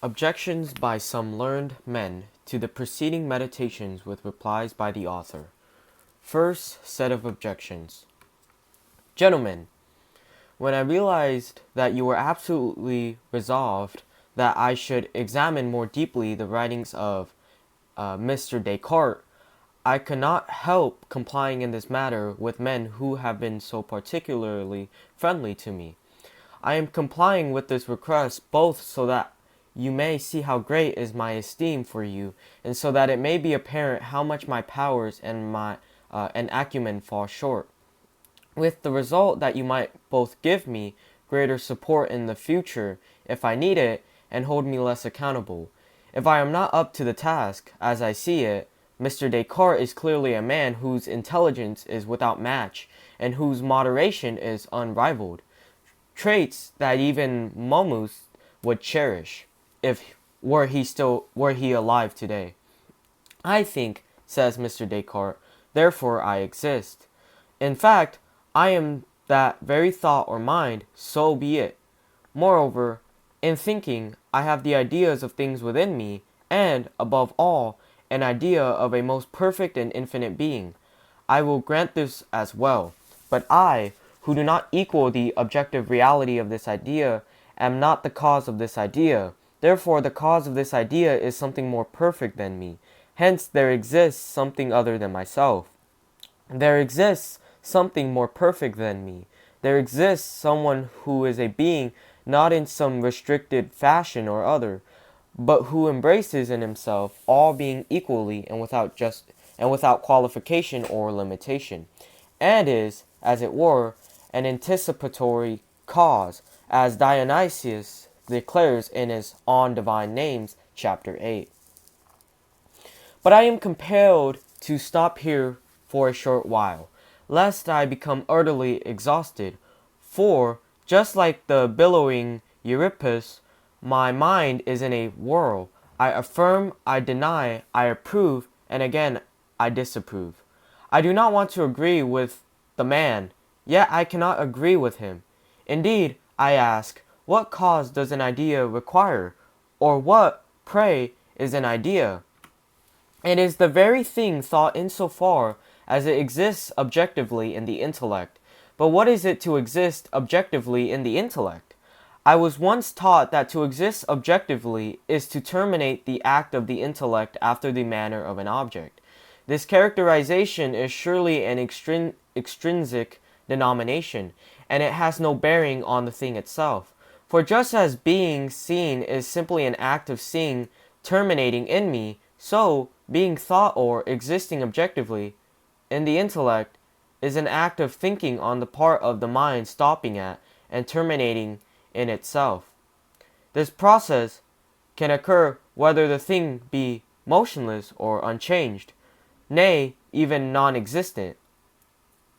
Objections by some learned men to the preceding meditations with replies by the author. First set of objections. Gentlemen, when I realized that you were absolutely resolved that I should examine more deeply the writings of Mr. Descartes, I could not help complying in this matter with men who have been so particularly friendly to me. I am complying with this request both so that you may see how great is my esteem for you, and so that it may be apparent how much my powers and my acumen fall short, with the result that you might both give me greater support in the future if I need it, and hold me less accountable. If I am not up to the task, as I see it, Mr. Descartes is clearly a man whose intelligence is without match, and whose moderation is unrivaled, traits that even Momus would cherish, if were he alive today. I think, says Mr. Descartes, therefore I exist. In fact, I am that very thought or mind, so be it. Moreover, in thinking, I have the ideas of things within me, and, above all, an idea of a most perfect and infinite being. I will grant this as well. But I, who do not equal the objective reality of this idea, am not the cause of this idea. Therefore, the cause of this idea is something more perfect than me. Hence, there exists something other than myself. There exists something more perfect than me. There exists someone who is a being not in some restricted fashion or other, but who embraces in himself all being equally and without qualification or limitation, and is, as it were, an anticipatory cause, as Dionysius declares in his On Divine Names, chapter 8. But I am compelled to stop here for a short while, lest I become utterly exhausted, for, just like the billowing Euripus, my mind is in a whirl. I affirm, I deny, I approve, and again I disapprove. I do not want to agree with the man, yet I cannot agree with him. Indeed, I ask, what cause does an idea require? Or what, pray, is an idea? It is the very thing thought in so far as it exists objectively in the intellect. But what is it to exist objectively in the intellect? I was once taught that to exist objectively is to terminate the act of the intellect after the manner of an object. This characterization is surely an extrinsic denomination, and it has no bearing on the thing itself. For just as being seen is simply an act of seeing terminating in me, so being thought or existing objectively in the intellect is an act of thinking on the part of the mind stopping at and terminating in itself. This process can occur whether the thing be motionless or unchanged, nay, even non-existent.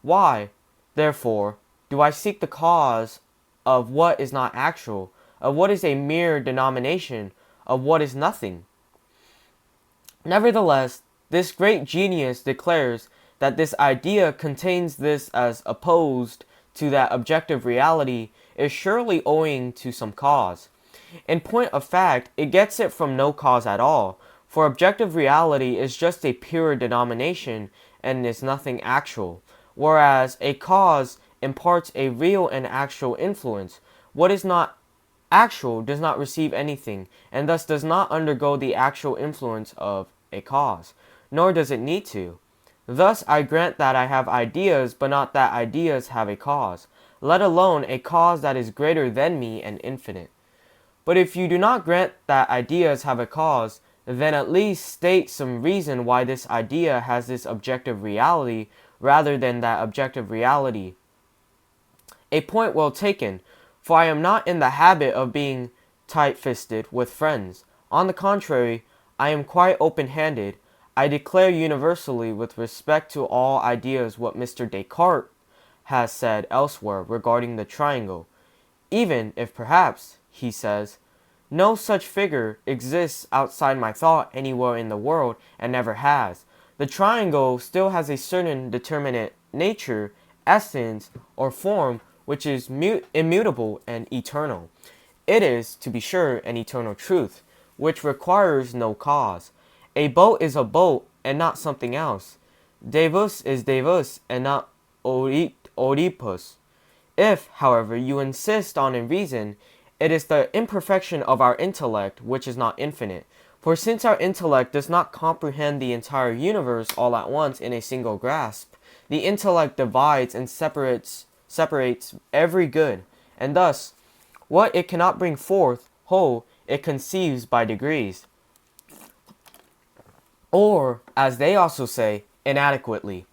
Why, therefore, do I seek the cause of what is not actual, of what is a mere denomination, of what is nothing? Nevertheless, this great genius declares that this idea contains this as opposed to that objective reality is surely owing to some cause. In point of fact, it gets it from no cause at all, for objective reality is just a pure denomination and is nothing actual, whereas a cause imparts a real and actual influence. What is not actual does not receive anything, and thus does not undergo the actual influence of a cause, nor does it need to. Thus I grant that I have ideas, but not that ideas have a cause, let alone a cause that is greater than me and infinite. But if you do not grant that ideas have a cause, then at least state some reason why this idea has this objective reality rather than that objective reality. A point well taken, for I am not in the habit of being tight-fisted with friends. On the contrary, I am quite open-handed. I declare universally with respect to all ideas what Mr. Descartes has said elsewhere regarding the triangle, even if perhaps, he says, no such figure exists outside my thought anywhere in the world and never has. The triangle still has a certain determinate nature, essence, or form which is immutable and eternal. It is, to be sure, an eternal truth, which requires no cause. A boat is a boat and not something else. Devus is devus and not Oedipus. If, however, you insist on a reason, it is the imperfection of our intellect which is not infinite. For since our intellect does not comprehend the entire universe all at once in a single grasp, the intellect divides and separates every good, and thus, what it cannot bring forth whole, it conceives by degrees. Or, as they also say, inadequately.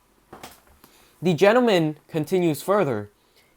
The gentleman continues further,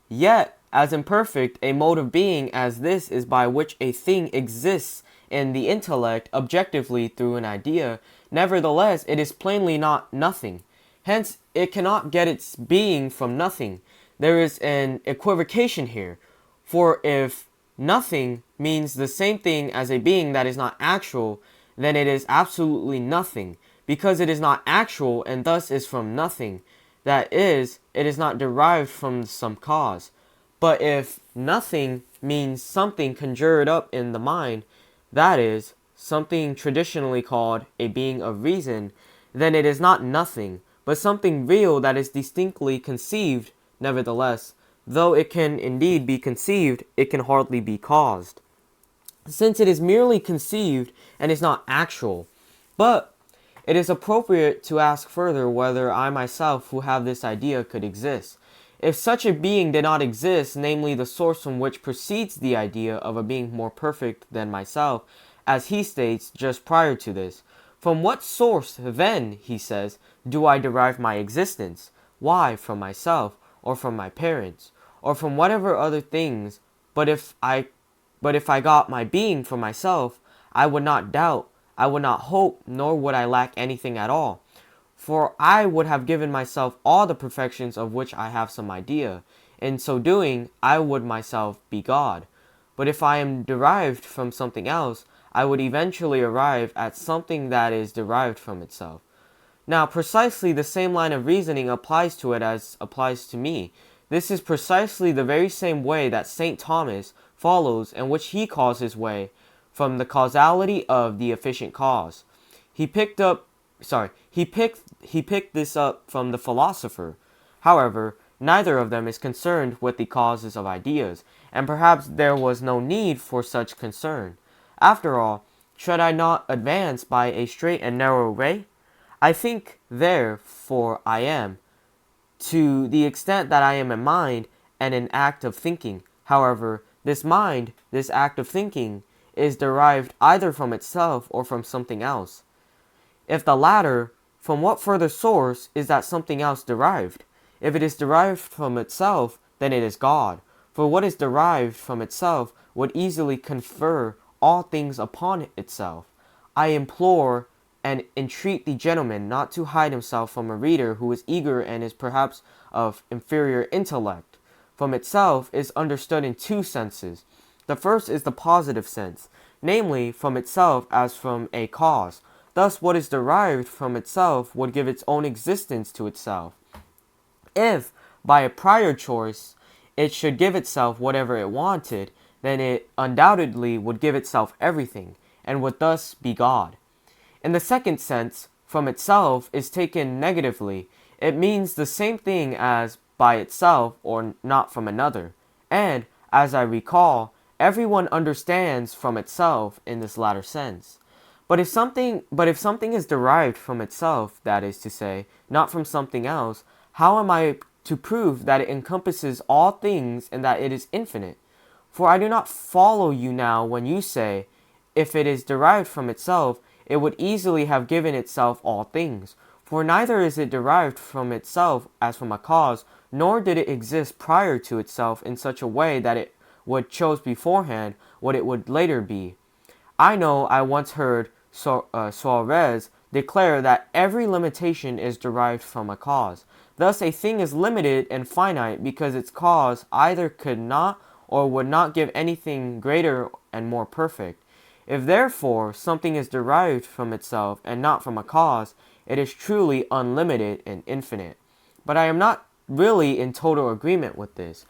yet, as imperfect a mode of being as this is by which a thing exists in the intellect objectively through an idea, nevertheless it is plainly not nothing. Hence, it cannot get its being from nothing. There is an equivocation here, for if nothing means the same thing as a being that is not actual, then it is absolutely nothing, because it is not actual and thus is from nothing. That is, it is not derived from some cause. But if nothing means something conjured up in the mind, that is, something traditionally called a being of reason, then it is not nothing, but something real that is distinctly conceived. Nevertheless, though it can indeed be conceived, it can hardly be caused, since it is merely conceived and is not actual. But it is appropriate to ask further whether I myself who have this idea could exist. If such a being did not exist, namely the source from which proceeds the idea of a being more perfect than myself, as he states just prior to this, from what source, then, he says, do I derive my existence? Why, from myself, or from my parents, or from whatever other things? But if I got my being from myself, I would not doubt, I would not hope, nor would I lack anything at all. For I would have given myself all the perfections of which I have some idea. In so doing, I would myself be God. But if I am derived from something else, I would eventually arrive at something that is derived from itself. Now, precisely the same line of reasoning applies to it as applies to me. This is precisely the very same way that St. Thomas follows and which he calls his way from the causality of the efficient cause. He picked this up from the philosopher. However, neither of them is concerned with the causes of ideas, and perhaps there was no need for such concern. After all, should I not advance by a straight and narrow way? I think, therefore, I am, to the extent that I am a mind and an act of thinking. However, this mind, this act of thinking, is derived either from itself or from something else. If the latter, from what further source is that something else derived? If it is derived from itself, then it is God. For what is derived from itself would easily confer all things upon itself. I implore and entreat the gentleman not to hide himself from a reader who is eager and is perhaps of inferior intellect. From itself is understood in two senses. The first is the positive sense, namely from itself as from a cause. Thus what is derived from itself would give its own existence to itself. If, by a prior choice, it should give itself whatever it wanted, then it undoubtedly would give itself everything, and would thus be God. In the second sense, from itself is taken negatively. It means the same thing as by itself or not from another. And, as I recall, everyone understands from itself in this latter sense. But if something is derived from itself, that is to say, not from something else, how am I to prove that it encompasses all things and that it is infinite? For I do not follow you now when you say, if it is derived from itself, it would easily have given itself all things. For neither is it derived from itself as from a cause, nor did it exist prior to itself in such a way that it would chose beforehand what it would later be. I know I once heard Suarez declare that every limitation is derived from a cause. Thus a thing is limited and finite because its cause either could not or would not give anything greater and more perfect. If therefore something is derived from itself and not from a cause, it is truly unlimited and infinite. But I am not really in total agreement with this.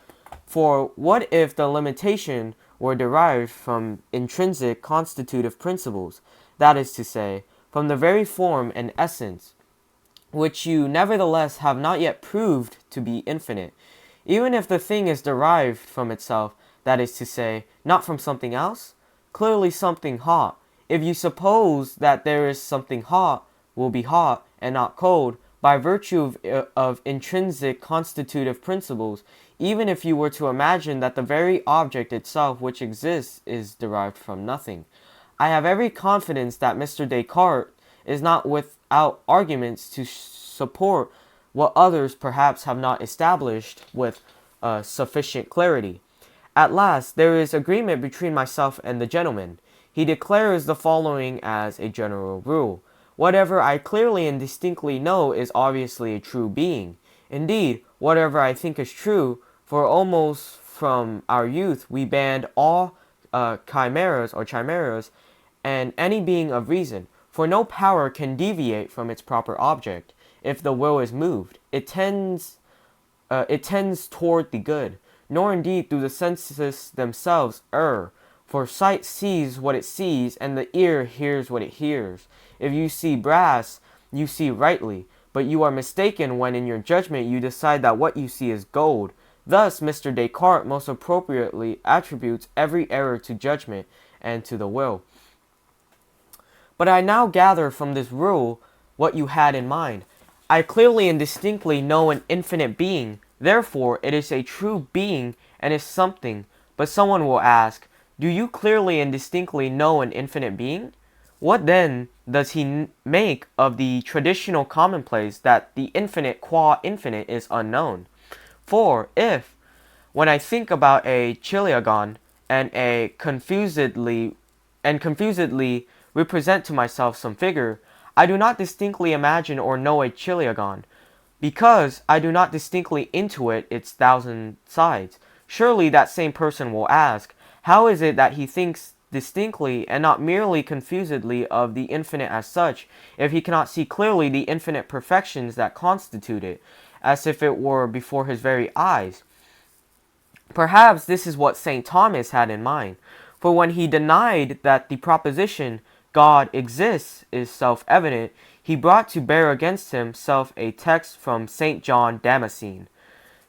For what if the limitation were derived from intrinsic constitutive principles, that is to say, from the very form and essence, which you nevertheless have not yet proved to be infinite, even if the thing is derived from itself, that is to say, not from something else, clearly something hot. If you suppose that there is something hot, will be hot and not cold, by virtue of intrinsic constitutive principles, even if you were to imagine that the very object itself which exists is derived from nothing. I have every confidence that Mr. Descartes is not without arguments to support what others perhaps have not established with sufficient clarity. At last, there is agreement between myself and the gentleman. He declares the following as a general rule. Whatever I clearly and distinctly know is obviously a true being. Indeed, whatever I think is true, for almost from our youth we banned all chimeras, and any being of reason, for no power can deviate from its proper object. If the will is moved, it tends toward the good, nor indeed do the senses themselves err, for sight sees what it sees, and the ear hears what it hears. If you see brass, you see rightly, but you are mistaken when in your judgment you decide that what you see is gold. Thus Mr. Descartes most appropriately attributes every error to judgment and to the will. But I now gather from this rule what you had in mind. I clearly and distinctly know an infinite being, therefore it is a true being and is something. But someone will ask, do you clearly and distinctly know an infinite being? What then does he make of the traditional commonplace that the infinite qua infinite is unknown? For if, when I think about a chiliagon and confusedly represent to myself some figure, I do not distinctly imagine or know a chiliagon, because I do not distinctly intuit its thousand sides. Surely that same person will ask, how is it that he thinks distinctly and not merely confusedly of the infinite as such, if he cannot see clearly the infinite perfections that constitute it, as if it were before his very eyes? Perhaps this is what St. Thomas had in mind, for when he denied that the proposition God exists is self-evident, he brought to bear against himself a text from St. John Damascene.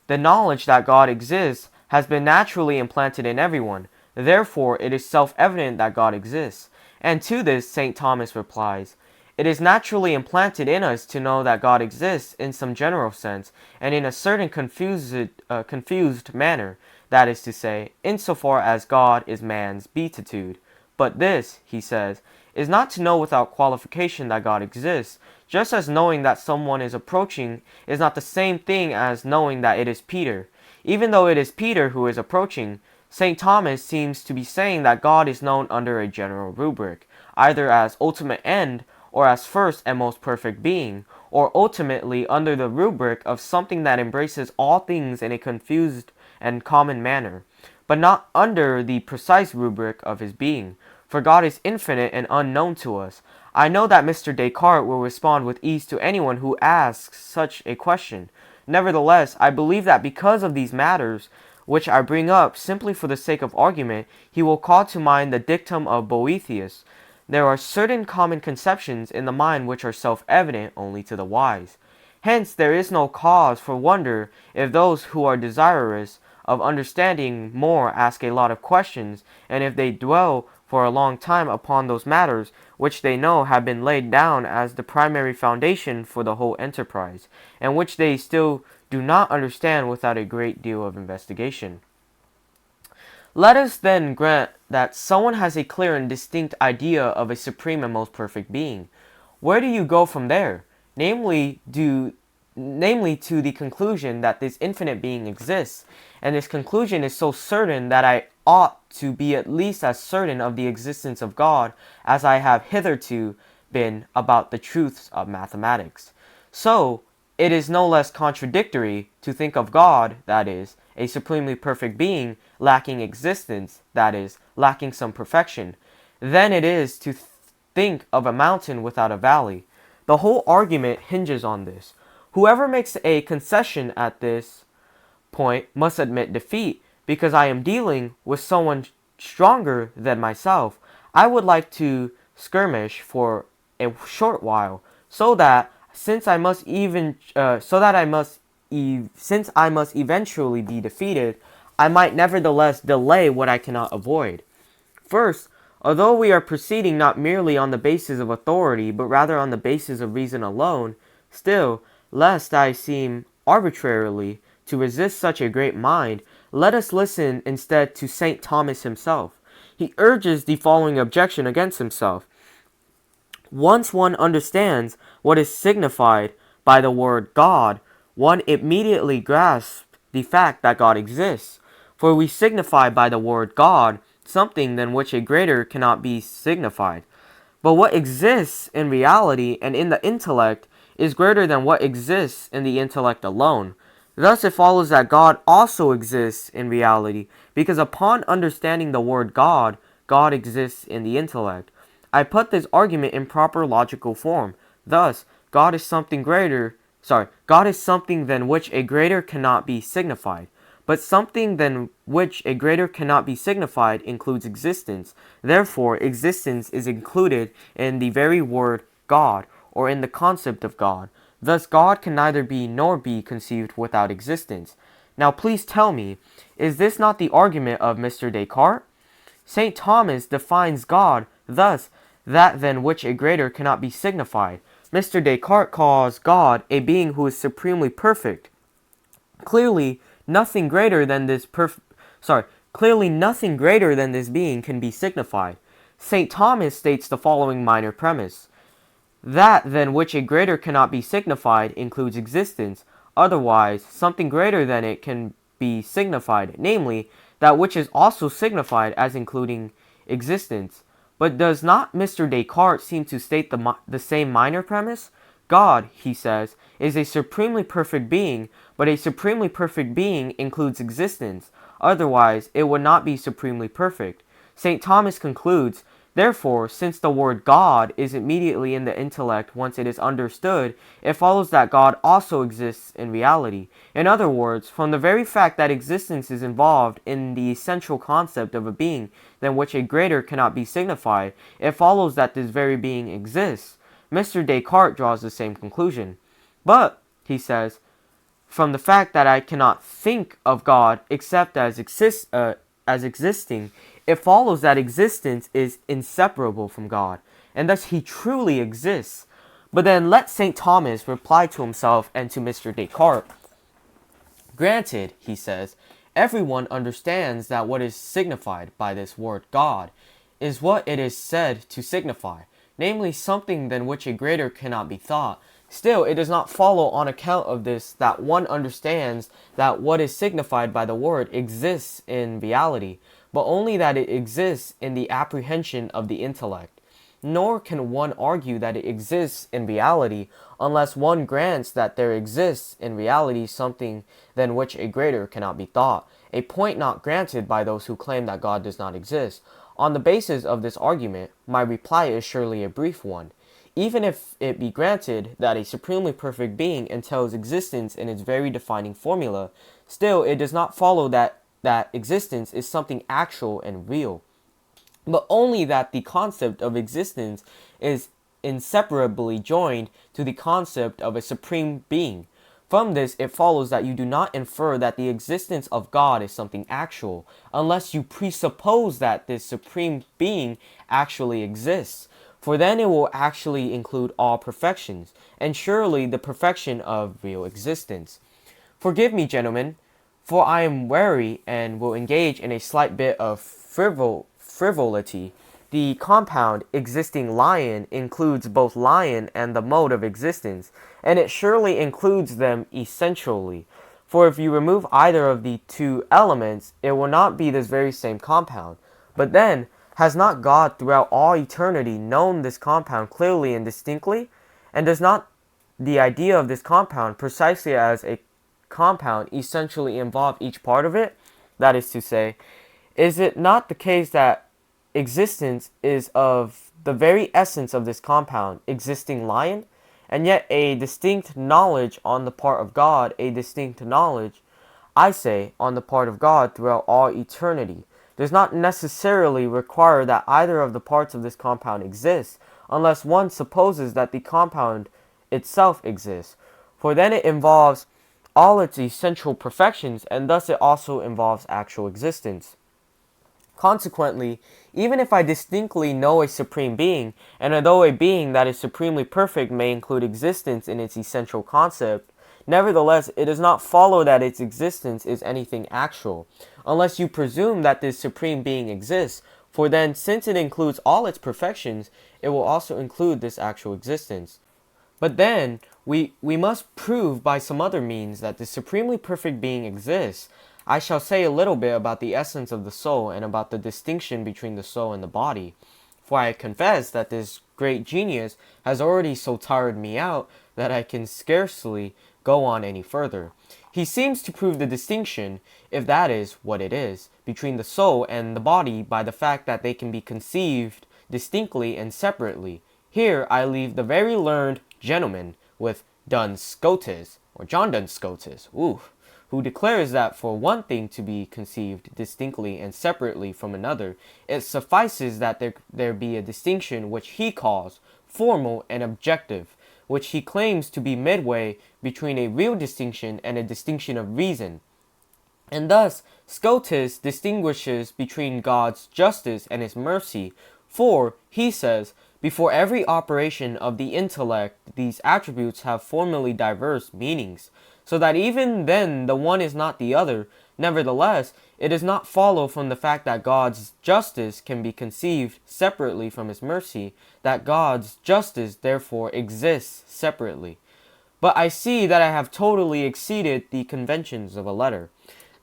The knowledge that God exists has been naturally implanted in everyone. Therefore, it is self-evident that God exists. And to this, St. Thomas replies, it is naturally implanted in us to know that God exists in some general sense, and in a certain confused manner, that is to say, insofar as God is man's beatitude. But this, he says, is not to know without qualification that God exists, just as knowing that someone is approaching is not the same thing as knowing that it is Peter. Even though it is Peter who is approaching, St. Thomas seems to be saying that God is known under a general rubric, either as ultimate end, or as first and most perfect being, or ultimately under the rubric of something that embraces all things in a confused and common manner, but not under the precise rubric of his being, for God is infinite and unknown to us. I know that Mr. Descartes will respond with ease to anyone who asks such a question. Nevertheless, I believe that because of these matters, which I bring up simply for the sake of argument, he will call to mind the dictum of Boethius. There are certain common conceptions in the mind which are self-evident only to the wise. Hence there is no cause for wonder if those who are desirous of understanding more ask a lot of questions, and if they dwell for a long time upon those matters which they know have been laid down as the primary foundation for the whole enterprise, and which they still do not understand without a great deal of investigation. Let us then grant that someone has a clear and distinct idea of a supreme and most perfect being. Where do you go from there? Namely to the conclusion that this infinite being exists, and this conclusion is so certain that I ought to be at least as certain of the existence of God as I have hitherto been about the truths of mathematics. So, it is no less contradictory to think of God, that is, a supremely perfect being, lacking existence, that is, lacking some perfection, than it is to think of a mountain without a valley. The whole argument hinges on this. Whoever makes a concession at this point must admit defeat, because I am dealing with someone stronger than myself, I would like to skirmish for a short while, so that since I must eventually be defeated, I might nevertheless delay what I cannot avoid. First, although we are proceeding not merely on the basis of authority, but rather on the basis of reason alone, still, lest I seem arbitrarily to resist such a great mind, let us listen instead to St. Thomas himself. He urges the following objection against himself. Once one understands what is signified by the word God, one immediately grasps the fact that God exists. For we signify by the word God something than which a greater cannot be signified. But what exists in reality and in the intellect is greater than what exists in the intellect alone. Thus it follows that God also exists in reality, because upon understanding the word God, God exists in the intellect. I put this argument in proper logical form. Thus, God is something than which a greater cannot be signified. But something than which a greater cannot be signified includes existence. Therefore, existence is included in the very word God, or in the concept of God. Thus, God can neither be nor be conceived without existence. Now, please tell me, is this not the argument of Mr. Descartes? St. Thomas defines God thus, that than which a greater cannot be signified. Mr. Descartes calls God a being who is supremely perfect. Clearly, nothing greater than this being can be signified. St. Thomas states the following minor premise. That than which a greater cannot be signified includes existence. Otherwise, something greater than it can be signified, namely, that which is also signified as including existence. But does not Mr. Descartes seem to state the same minor premise? God, he says, is a supremely perfect being, but a supremely perfect being includes existence. Otherwise, it would not be supremely perfect. St. Thomas concludes, therefore, since the word God is immediately in the intellect once it is understood, it follows that God also exists in reality. In other words, from the very fact that existence is involved in the essential concept of a being than which a greater cannot be signified, it follows that this very being exists. Mr. Descartes draws the same conclusion. But, he says, from the fact that I cannot think of God except as existing, it follows that existence is inseparable from God, and thus he truly exists. But then let St. Thomas reply to himself and to Mr. Descartes. Granted, he says, everyone understands that what is signified by this word God is what it is said to signify, namely something than which a greater cannot be thought. Still, it does not follow on account of this that one understands that what is signified by the word exists in reality, but only that it exists in the apprehension of the intellect. Nor can one argue that it exists in reality unless one grants that there exists in reality something than which a greater cannot be thought, a point not granted by those who claim that God does not exist. On the basis of this argument, my reply is surely a brief one. Even if it be granted that a supremely perfect being entails existence in its very defining formula, still it does not follow that existence is something actual and real, but only that the concept of existence is inseparably joined to the concept of a supreme being. From this, it follows that you do not infer that the existence of God is something actual, unless you presuppose that this supreme being actually exists. For then it will actually include all perfections, and surely the perfection of real existence. Forgive me, gentlemen, for I am wary and will engage in a slight bit of frivolity. The compound existing lion includes both lion and the mode of existence, and it surely includes them essentially. For if you remove either of the two elements, it will not be this very same compound. But then, has not God throughout all eternity known this compound clearly and distinctly? And does not the idea of this compound, precisely as a compound, essentially involve each part of it? That is to say, is it not the case that existence is of the very essence of this compound, existing lion? And yet a distinct knowledge on the part of God, a distinct knowledge, I say, on the part of God throughout all eternity. does not necessarily require that either of the parts of this compound exists, unless one supposes that the compound itself exists, for then it involves all its essential perfections, and thus it also involves actual existence. Consequently, even if I distinctly know a supreme being, and although a being that is supremely perfect may include existence in its essential concept, nevertheless it does not follow that its existence is anything actual, unless you presume that this supreme being exists, for then, since it includes all its perfections, it will also include this actual existence. But then, we must prove by some other means that the supremely perfect being exists. I shall say a little bit about the essence of the soul and about the distinction between the soul and the body. For I confess that this great genius has already so tired me out that I can scarcely go on any further. He seems to prove the distinction, if that is what it is, between the soul and the body by the fact that they can be conceived distinctly and separately. Here I leave the very learned gentleman with Duns Scotus, or John Duns Scotus, who declares that for one thing to be conceived distinctly and separately from another, it suffices that there be a distinction which he calls formal and objective, which he claims to be midway between a real distinction and a distinction of reason. And thus, Scotus distinguishes between God's justice and his mercy, for, he says, before every operation of the intellect, these attributes have formally diverse meanings, so that even then the one is not the other. Nevertheless, it does not follow from the fact that God's justice can be conceived separately from his mercy, that God's justice therefore exists separately. But I see that I have totally exceeded the conventions of a letter.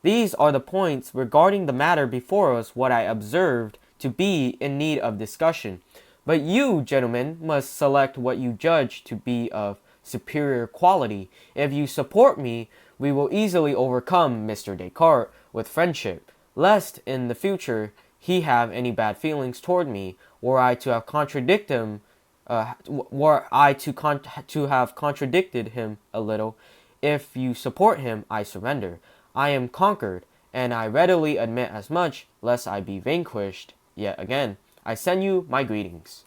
These are the points regarding the matter before us what I observed to be in need of discussion. But you, gentlemen, must select what you judge to be of superior quality. If you support me, we will easily overcome Mr. Descartes with friendship, lest in the future he have any bad feelings toward me, were I to have contradicted him, to have contradicted him a little. If you support him, I surrender. I am conquered, and I readily admit as much, lest I be vanquished yet again. I send you my greetings.